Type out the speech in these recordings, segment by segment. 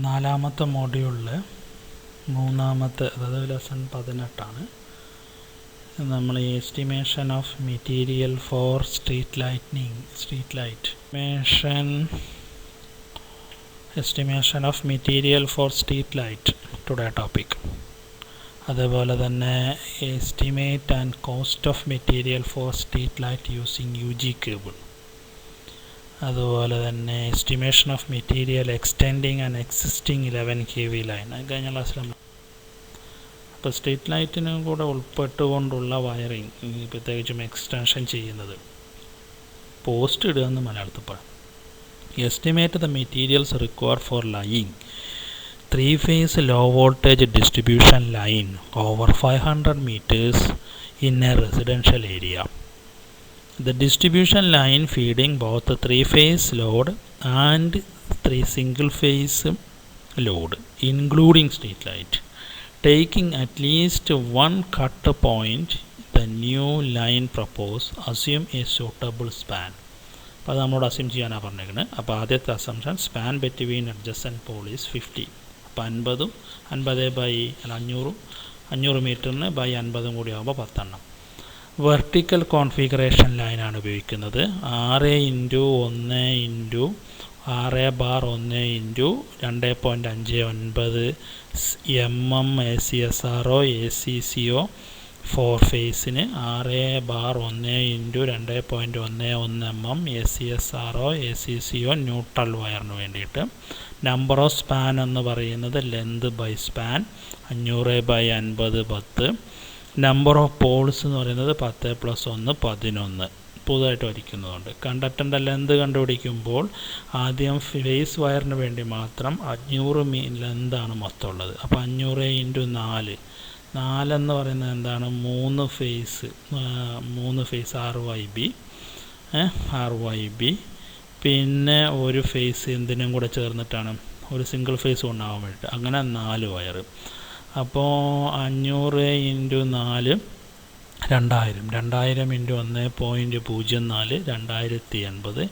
നാലാമത്തെ മോഡ്യൂളിൽ മൂന്നാമത്തെ അതായത് ലെസൺ 18 ആണ്. നമ്മൾ estimation of material for street light estimation of material for street light today topic. അതുപോലെ തന്നെ estimate and cost of material for street light using UG cable. അതുപോലെ തന്നെ estimation of material extending and existing 11 kV line. അത് കഴിഞ്ഞ ക്ലാസ്സിൽ നമ്മൾ അപ്പോൾ street ലൈറ്റിനും കൂടെ ഉൾപ്പെട്ടുകൊണ്ടുള്ള വയറിങ്, പ്രത്യേകിച്ചും എക്സ്റ്റൻഷൻ ചെയ്യുന്നത്, പോസ്റ്റ് ഇടുക എന്ന് മലയാളത്തിൽ പറയും. Estimate the materials required for laying 3-phase low voltage distribution line over 500 meters in a residential area. The distribution line feeding both the 3-phase load and 3 single-phase load, including street light. Taking at least one cut point, the new line proposed assume a suitable span. അപ്പോൾ അത് നമ്മളോട് assume ചെയ്യാനാണ് പറഞ്ഞേക്കുന്നത്. അപ്പോൾ ആദ്യത്തെ assumption span between adjacent pole is 50. അപ്പോൾ 500 മീറ്ററിന് by 50 കൂടി ആകുമ്പോൾ 10 എണ്ണം. വെർട്ടിക്കൽ കോൺഫിഗറേഷൻ ലൈനാണ് ഉപയോഗിക്കുന്നത്. 6x1 6/1 2.59 ACSRO ACCO 4 ഫേസിന് 6/1 2.11 ACSRO ACCO ന്യൂട്രൽ വയറിന് വേണ്ടിയിട്ട്. നമ്പർ ഓഫ് സ്പാൻ എന്ന് പറയുന്നത് length by span 500/50 10. Number of poles എന്ന് പറയുന്നത് 10 + 1 11 പുതുതായിട്ട് വരയ്ക്കുന്നതുകൊണ്ട്. കണ്ടക്ടറിൻ്റെ ലെന്ത് കണ്ടുപിടിക്കുമ്പോൾ ആദ്യം ഫേസ് വയറിന് വേണ്ടി മാത്രം 500 ലെന്താണ് മൊത്തം ഉള്ളത്. അപ്പോൾ 500 × 4 എന്ന് പറയുന്നത് എന്താണ്? 3 ഫേസ് 6YB, പിന്നെ ഒരു ഫേസ് എന്തിനും കൂടെ ചേർന്നിട്ടാണ്, ഒരു സിംഗിൾ ഫേസ് ഉണ്ടാകാൻ വേണ്ടിയിട്ട്. അങ്ങനെ 4 വയർ. അപ്പോൾ 500 × 4 2000 × 1.04 2080.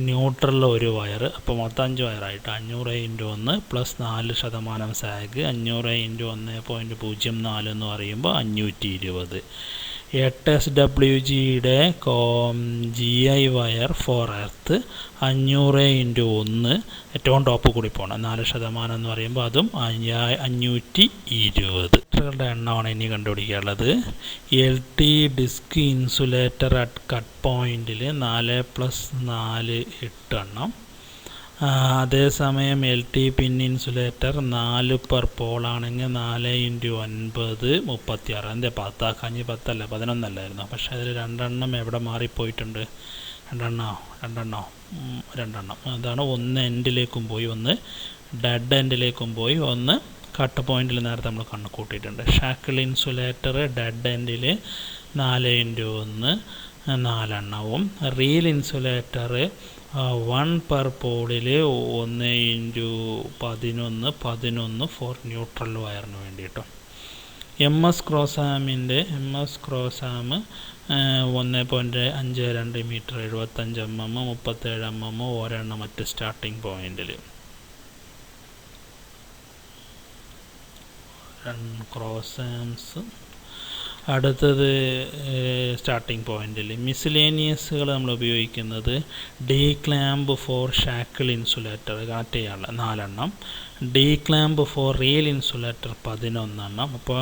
ന്യൂട്രലിൽ ഒരു വയർ. അപ്പോൾ മൊത്തം 5 വയറായിട്ട് 500 × 1 + 4% സാഗ് 500 × 1.04 എന്ന് പറയുമ്പോൾ 520. 8 SWGയുടെ GI വയർ ഫോർ എർത്ത് 500 × 1 ഏറ്റവും ടോപ്പ് കൂടി പോകണം. 4% എന്ന് പറയുമ്പോൾ അതും 520. കളുടെ എണ്ണമാണ് ഇനി കണ്ടുപിടിക്കാനുള്ളത്. LT disc insulator at cut പോയിന്റിൽ 4 + 4 8 എണ്ണം. അതേസമയം LT പിൻ ഇൻസുലേറ്റർ 4 പെർ പോളാണെങ്കിൽ 4 × 9 36. എന്താ 10 ആക്കാഞ്ഞ് 10 അല്ല 11 അല്ലായിരുന്നു. പക്ഷേ അതിൽ 2 എണ്ണം എവിടെ മാറിപ്പോയിട്ടുണ്ട്? 2 എണ്ണം. അതാണ് ഒന്ന് എൻഡിലേക്കും പോയി, ഒന്ന് ഡെഡ് എൻഡിലേക്കും പോയി, ഒന്ന് കട്ട് പോയിന്റിൽ നേരത്തെ നമ്മൾ കണ്ണു കൂട്ടിയിട്ടുണ്ട്. ഷാക്കിൾ ഇൻസുലേറ്റർ ഡെഡ് എൻഡിൽ 4 × 1 4 എണ്ണവും. റീൽ ഇൻസുലേറ്റർ 1 പെർ പോളിൽ 1 × 11 ഫോർ ന്യൂട്രൽ വയറിന് വേണ്ടിയിട്ട്. MS cross arm 1.52 metre 75 mm 37 mm ഒരെണ്ണം മറ്റ് സ്റ്റാർട്ടിംഗ് പോയിന്റിൽ. ക്രോസാംസ്. അടുത്തത് സ്റ്റാർട്ടിംഗ് പോയിന്റിൽ. മിസ്ലേനിയസുകൾ നമ്മൾ ഉപയോഗിക്കുന്നത് D clamp for shackle insulator connect ചെയ്യാനുള്ള 4 എണ്ണം. D clamp for real insulator 11 എണ്ണം. അപ്പോൾ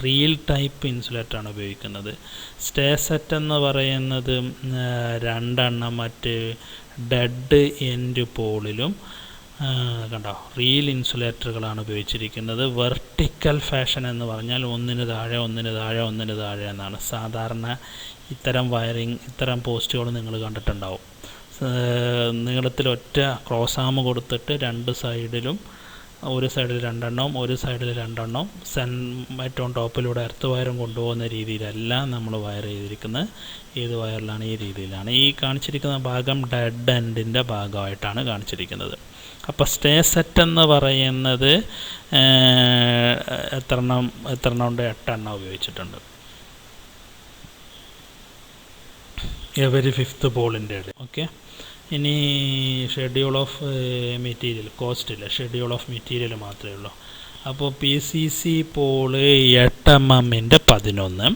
റിയൽ ടൈപ്പ് ഇൻസുലേറ്ററാണ് ഉപയോഗിക്കുന്നത്. സ്റ്റേ സെറ്റ് എന്ന് പറയുന്നത് 2 എണ്ണം മറ്റ് ഡെഡ് എൻഡ് പോളിലും. കണ്ടോ, റിയൽ ഇൻസുലേറ്ററുകളാണ് ഉപയോഗിച്ചിരിക്കുന്നത്. വെർട്ടിക്കൽ ഫാഷൻ എന്ന് പറഞ്ഞാൽ ഒന്നിന് താഴെ എന്നാണ്. സാധാരണ ഇത്തരം വയറിങ്, ഇത്തരം പോസ്റ്റുകൾ നിങ്ങൾ കണ്ടിട്ടുണ്ടാവും. നീളത്തിൽ ഒറ്റ ക്രോസാം കൊടുത്തിട്ട് 2 സൈഡിലും, ഒരു സൈഡിൽ 2 എണ്ണം, ഒരു സൈഡിൽ 2 എണ്ണം, ഏറ്റവും ടോപ്പിലൂടെ എർത്ത് വയറും കൊണ്ടുപോകുന്ന രീതിയിലല്ല നമ്മൾ വയർ ചെയ്തിരിക്കുന്നത്. ഏത് വയറിലാണ്? ഈ രീതിയിലാണ്. ഈ കാണിച്ചിരിക്കുന്ന ഭാഗം ഡെഡ് എൻഡിൻ്റെ ഭാഗമായിട്ടാണ് കാണിച്ചിരിക്കുന്നത്. അപ്പോൾ സ്റ്റേ സെറ്റ് എന്ന് പറയുന്നത് എത്ര എണ്ണം ഉണ്ട്? 8 എണ്ണം ഉപയോഗിച്ചിട്ടുണ്ട്. എവരി 5th പോളിൻ്റെ. ഓക്കെ. ഇനി ഷെഡ്യൂൾ ഓഫ് മെറ്റീരിയൽ, കോസ്റ്റ് ഇല്ല, ഷെഡ്യൂൾ ഓഫ് മെറ്റീരിയൽ മാത്രമേ ഉള്ളൂ. അപ്പോൾ PCC pole 8 mm 11,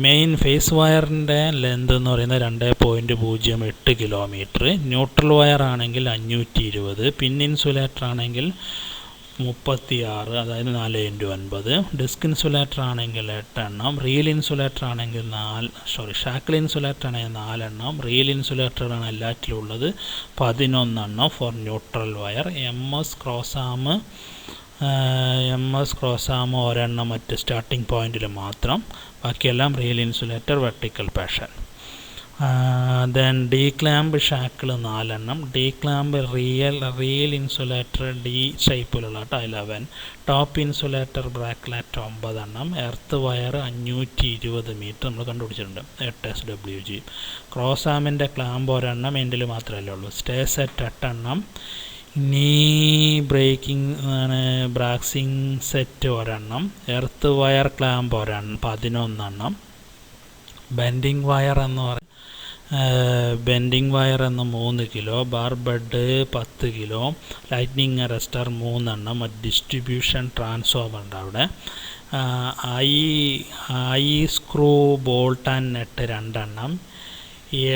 main phase വയറിൻ്റെ ലെന്ത് എന്ന് പറയുന്നത് 2.08 കിലോമീറ്റർ, ന്യൂട്രൽ വയർ ആണെങ്കിൽ 520, പിൻ ഇൻസുലേറ്റർ ആണെങ്കിൽ 36, അതായത് 4x9, ഡിസ്ക് ഇൻസുലേറ്റർ ആണെങ്കിൽ 8 എണ്ണം, റീൽ ഇൻസുലേറ്റർ ആണെങ്കിൽ ഷാക്കിൾ ഇൻസുലേറ്റർ ആണെങ്കിൽ 4 എണ്ണം, റീൽ ഇൻസുലേറ്ററാണ് എല്ലാറ്റിലും ഉള്ളത് 11 എണ്ണം for neutral wire. MS cross arm ഒരെണ്ണം മറ്റ് സ്റ്റാർട്ടിംഗ് പോയിന്റിൽ മാത്രം, ബാക്കിയെല്ലാം reel insulator vertical fashion. Then D clamp shackle 4 എണ്ണം, D clamp reel insulator D ഷേപ്പിലുള്ള 11, ടോപ്പ് ഇൻസുലേറ്റർ ബ്രാക്ക്ലെറ്റ് 9 എണ്ണം, എർത്ത് വയർ 520 മീറ്റർ നമ്മൾ കണ്ടുപിടിച്ചിട്ടുണ്ട് 8 SWG. ക്രോസ് ആമിൻ്റെ ക്ലാമ്പ് ഒരെണ്ണം എൻഡിൽ മാത്രമല്ലേ ഉള്ളൂ. സ്റ്റേ സെറ്റ് 8 എണ്ണം, നീ ബ്രാക്സിങ് സെറ്റ് ഒരെണ്ണം, എർത്ത് വയർ ക്ലാമ്പ് 11 എണ്ണം, ബെൻഡിങ് വയർ എന്ന് 3 kilo, barbed 10 kilo, lightning arrester 3 എണ്ണം, ഡിസ്ട്രിബ്യൂഷൻ ട്രാൻസ്ഫോമർ ഉണ്ട് അവിടെ, eye screw bolt and nut 2 എണ്ണം,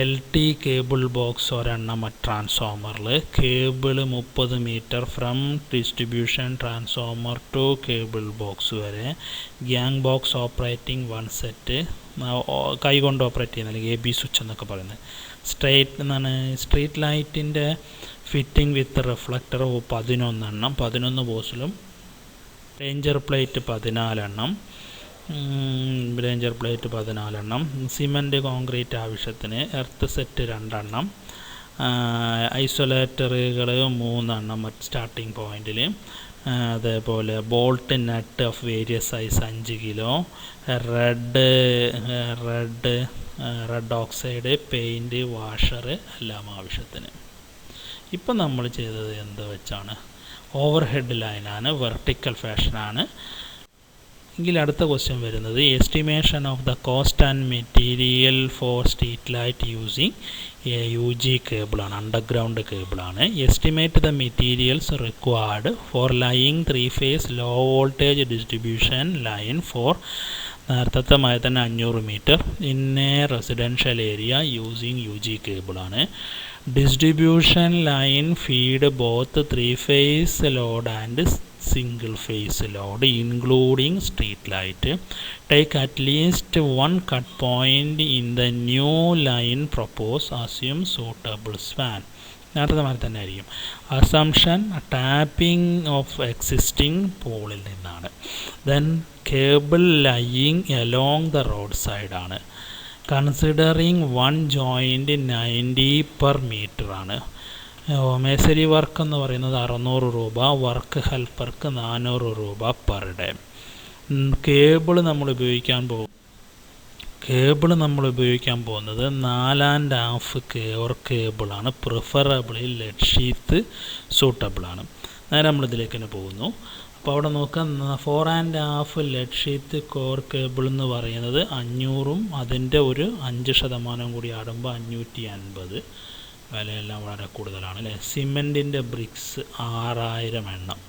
LT കേബിൾ ബോക്സ് ഒരെണ്ണം ട്രാൻസ്ഫോമറിൽ, cable 30 metre from distribution transformer to cable box വരെ, ഗ്യാങ് ബോക്സ് ഓപ്പറേറ്റിംഗ് 1 സെറ്റ്, കൈകൊണ്ട് ഓപ്പറേറ്റ് ചെയ്യുന്ന അല്ലെങ്കിൽ AB സ്വിച്ച് എന്നൊക്കെ പറയുന്നത്. സ്ട്രീറ്റ് ലൈറ്റിൻ്റെ ഫിറ്റിംഗ് വിത്ത് റിഫ്ലക്ടർ 11 എണ്ണം, 11 ബോസിലും, ഡേഞ്ചർ പ്ലേറ്റ് 14 എണ്ണം, ഡേഞ്ചർ പ്ലേറ്റ് 14 എണ്ണം, സിമൻറ്റ് കോൺക്രീറ്റ് ആവശ്യത്തിന്, എർത്ത് സെറ്റ് 2 എണ്ണം, ഐസൊലേറ്ററുകൾ 3 എണ്ണം സ്റ്റാർട്ടിംഗ് പോയിന്റിൽ, അതേപോലെ bolt nut of various size 5 kilo, red oxide, paint, washer എല്ലാം ആവശ്യത്തിന്. ഇപ്പം നമ്മൾ ചെയ്തത് എന്ത് വെച്ചാണ്? ഓവർ ഹെഡ് ലൈനാണ്, വെർട്ടിക്കൽ ഫാഷനാണ്. എങ്കിൽ അടുത്ത ക്വസ്റ്റ്യൻ വരുന്നത് estimation of the cost and material for street light using UG കേബിളാണ്, അണ്ടർഗ്രൗണ്ട് കേബിളാണ്. Estimate the materials required for laying 3-phase low voltage distribution line four നേരത്തെ മായി തന്നെ 500 metre in a residential area using UG കേബിളാണ്. Distribution line feed both 3-phase load and single phase load including street light. Take at least one cut point in the new line proposed. Assume suitable span. നേരത്തെ മാതിരി തന്നെ ആയിരിക്കും. Assumption tapping of existing പോളിൽ നിന്നാണ്. Then cable laying along the road സൈഡാണ്. Considering 1 joint 90 per meter ആണ്. മേസരി work എന്ന് പറയുന്നത് 600 രൂപ, വർക്ക് ഹെൽപ്പർക്ക് 400 രൂപ പെർ ഡേ. കേബിൾ നമ്മൾ ഉപയോഗിക്കാൻ പോകുന്നത് 4.5 കെയർ കേബിളാണ്. പ്രിഫറബിളി ലെഡ് ഷീത്ത് സൂട്ടബിളാണ്. നേരെ നമ്മളിതിലേക്ക് തന്നെ പോകുന്നു. അപ്പോൾ അവിടെ നോക്കാം, 4.5 ലെഡ് ഷീത്ത് കോർ കേബിൾ എന്ന് പറയുന്നത് 500-ഉം അതിൻ്റെ ഒരു 5% കൂടി ആടുമ്പോൾ 550. വിലയെല്ലാം വളരെ കൂടുതലാണ് അല്ലേ. സിമെൻറ്റിൻ്റെ ബ്രിക്സ് 6000 എണ്ണം.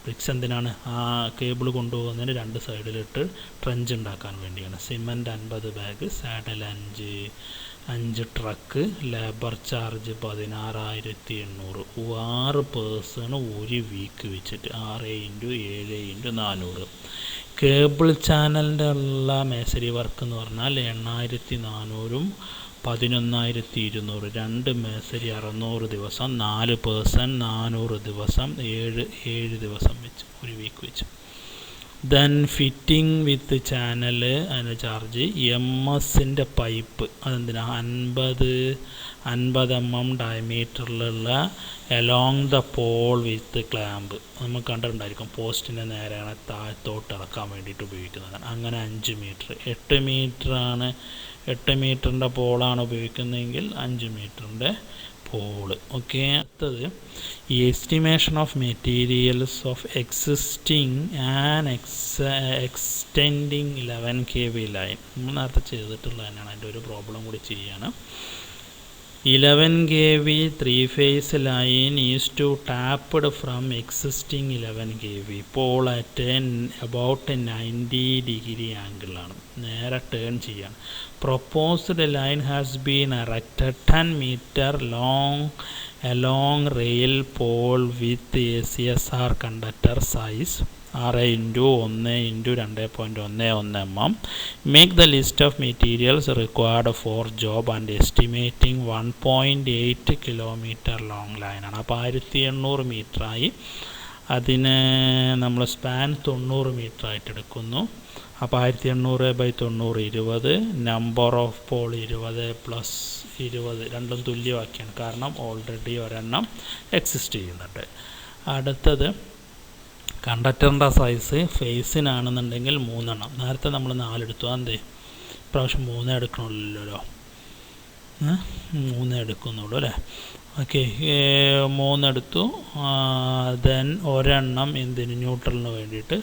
ബ്രിക്സ് എന്തിനാണ്? ആ കേബിൾ കൊണ്ടുപോകുന്നതിന് 2 സൈഡിലിട്ട് ട്രെഞ്ച് ഉണ്ടാക്കാൻ വേണ്ടിയാണ്. Cement 50 bag, saddle 5 truck, labour charge 16,800, 6 person ഒരു വീക്ക് വെച്ചിട്ട് 6 × 7 × 400. കേബിൾ ചാനലിൻ്റെ ഉള്ള മേസരി വർക്ക് എന്ന് പറഞ്ഞാൽ 8,400-ഉം 11,200. 2 മേസരി 600 ദിവസം, 4 പേഴ്സൺ 400 ദിവസം, 7 ദിവസം വെച്ച് ഒരു വീക്ക് വെച്ച്. ദെൻ ഫിറ്റിംഗ് വിത്ത് ചാനൽ, അതിന് ചാർജ്. MS-ൻ്റെ പൈപ്പ് അതെന്തിനാ? 50 mm ഡയമീറ്ററിലുള്ള along the pole with clamp. നമ്മൾ കണ്ടിട്ടുണ്ടായിരിക്കും, പോസ്റ്റിൻ്റെ നേരെയാണ് താഴത്തോട്ട് ഇറക്കാൻ വേണ്ടിയിട്ട് ഉപയോഗിക്കുന്നതാണ്. അങ്ങനെ 5 മീറ്റർ, 8 മീറ്ററാണ്. 8 മീറ്ററിൻ്റെ പോളാണ് ഉപയോഗിക്കുന്നതെങ്കിൽ 5 മീറ്ററിൻ്റെ പോള്. ഓക്കെ. അടുത്തത് estimation of materials of existing and extending 11 kV line. നമ്മൾ നേരത്തെ ചെയ്തിട്ടുള്ള തന്നെയാണ്. അതിൻ്റെ ഒരു പ്രോബ്ലം കൂടി ചെയ്യാണ്. 11 kV 3-phase line is to tapped from existing 11 kV pole at about 90 degree angle ആണ്. നേരെ ടേൺ ചെയ്യാണ്. Proposed line has been erected 10 meter long along rail pole with ACSR conductor size 6x1x2.11 mm. Make the list of materials required for job and estimating 1.8 kilometer long line ആണ്. അപ്പോൾ 1800 മീറ്ററായി. അതിന് നമ്മൾ span 90 metre ആയിട്ട് എടുക്കുന്നു. അപ്പോൾ 1800/90 20, number of Paul 20 plus 20 രണ്ടും തുല്യമാക്കിയാണ്. കാരണം already ഒരെണ്ണം എക്സിസ്റ്റ് ചെയ്യുന്നുണ്ട്. അടുത്തത് കണ്ടക്ടറിൻ്റെ സൈസ് ഫേസിനാണെന്നുണ്ടെങ്കിൽ 3 എണ്ണം. നേരത്തെ നമ്മൾ 4 എടുത്തു. അതെന്തേ ഇപ്രാവശ്യം 3 എടുക്കണമല്ലോ, 3 എടുക്കുന്നുള്ളൂ അല്ലേ. ഓക്കെ, 3 എടുത്തു. ദെൻ ഒരെണ്ണം എന്തിന് ന്യൂട്രലിന് വേണ്ടിയിട്ട്.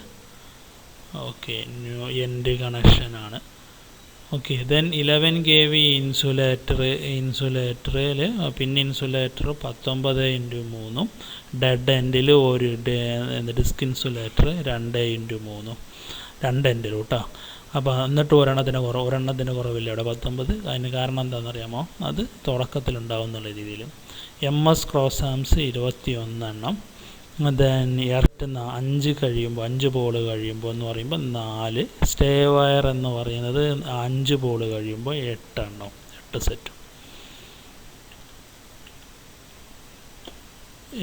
ഓക്കെ, എൻഡ് കണക്ഷനാണ്. ഓക്കെ, ദെൻ 11 kV ഇൻസുലേറ്ററിൽ പിന്നെ ഇൻസുലേറ്റർ 19x3, ഡെഡ് എൻഡിൽ ഒരു ഡിസ്ക് ഇൻസുലേറ്റർ 2x3, 2 എൻഡിൽ കേട്ടോ. അപ്പോൾ എന്നിട്ട് ഒരെണ്ണത്തിന് കുറവില്ല ഇവിടെ 19. അതിന് കാരണം എന്താണെന്നറിയാമോ? അത് തുടക്കത്തിലുണ്ടാവും എന്നുള്ള രീതിയിൽ. MS ക്രോസ് ആംസ് 21 എണ്ണം. ദെൻ എർത്ത് 5 ബോൾ കഴിയുമ്പോൾ എന്ന് പറയുമ്പോൾ 4. സ്റ്റേ വയർ എന്ന് പറയുന്നത് 5 ബോൾ കഴിയുമ്പോൾ 8 എണ്ണം, 8 സെറ്റും.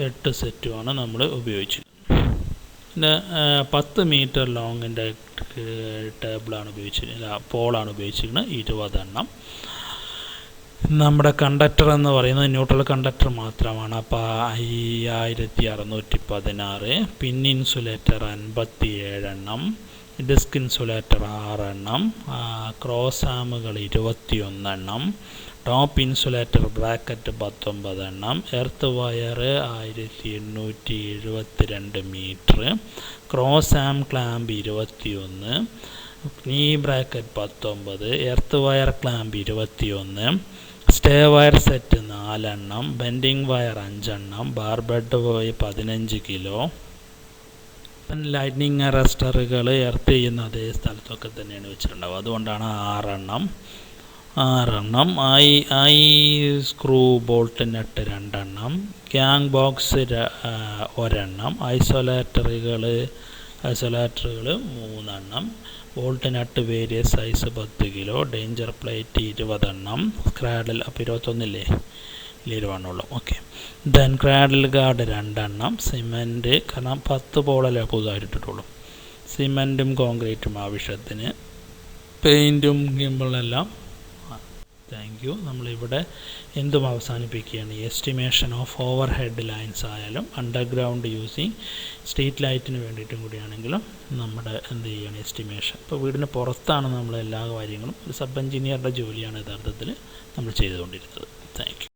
8 സെറ്റുമാണ് നമ്മൾ ഉപയോഗിച്ചത്. പിന്നെ 10 മീറ്റർ ലോങ്ങിൻ്റെ ടേബിളാണ് ഉപയോഗിച്ചിരിക്കുന്നത്, പോളാണ് ഉപയോഗിച്ചിരിക്കുന്നത്, 20 എണ്ണം. നമ്മുടെ കണ്ടക്ടർ എന്ന് പറയുന്നത് ന്യൂട്രൽ കണ്ടക്ടർ മാത്രമാണ്. അപ്പോൾ 5616. പിൻ ഇൻസുലേറ്റർ 57 എണ്ണം, ഡിസ്ക് ഇൻസുലേറ്റർ 6 എണ്ണം, ക്രോസ് ആമുകൾ 21 എണ്ണം, ടോപ്പ് ഇൻസുലേറ്റർ ബ്രാക്കറ്റ് 19 എണ്ണം, എർത്ത് വയർ 1872 മീറ്റർ, ക്രോസ് ആം ക്ലാമ്പ് 21, നീ bracket 19, earth wire clamp 21, stay wire set 4 എണ്ണം, ബെൻഡിങ് വയർ 5 എണ്ണം, ബാർബെഡ് 15 കിലോ. ലൈറ്റ്നിങ് അറസ്റ്ററുകൾ എർത്ത് ചെയ്യുന്ന അതേ സ്ഥലത്തൊക്കെ തന്നെയാണ് വെച്ചിട്ടുണ്ടാവുക, അതുകൊണ്ടാണ് 6 എണ്ണം. ഐ സ്ക്രൂ ബോൾട്ട് നെറ്റ് 2 എണ്ണം, ഗ്യാങ് ബോക്സ് 1 എണ്ണം, ഐസൊലേറ്ററുകൾ 3 എണ്ണം, bolt nut various size 10 kilo, danger plate 20 എണ്ണം, ക്രാഡിൽ അപ്പോൾ 21 21. ഓക്കെ, ദെൻ ക്രാഡിൽ ഗാർഡ് 2 എണ്ണം, സിമെൻറ്റ് കാരണം 10 ബോളല്ലേ പുതുതായിട്ടിട്ടുള്ളൂ, സിമെൻറ്റും കോൺക്രീറ്റും ആവശ്യത്തിന്, പെയിൻറ്റും ഗിമ്പിളെല്ലാം. Thank you. നമ്മളിവിടെ എന്തും അവസാനിപ്പിക്കുകയാണ്. Estimation of over head lines ആയാലും അണ്ടർഗ്രൗണ്ട് യൂസിങ് സ്ട്രീറ്റ് ലൈറ്റിന് വേണ്ടിയിട്ടും കൂടിയാണെങ്കിലും നമ്മുടെ എന്ത് ചെയ്യുകയാണ് എസ്റ്റിമേഷൻ. ഇപ്പോൾ വീടിന് പുറത്താണ് നമ്മൾ എല്ലാ കാര്യങ്ങളും, ഒരു സബ് എഞ്ചിനീയറുടെ ജോലിയാണ് യഥാർത്ഥത്തിൽ നമ്മൾ ചെയ്തുകൊണ്ടിരുന്നത്. Thank you.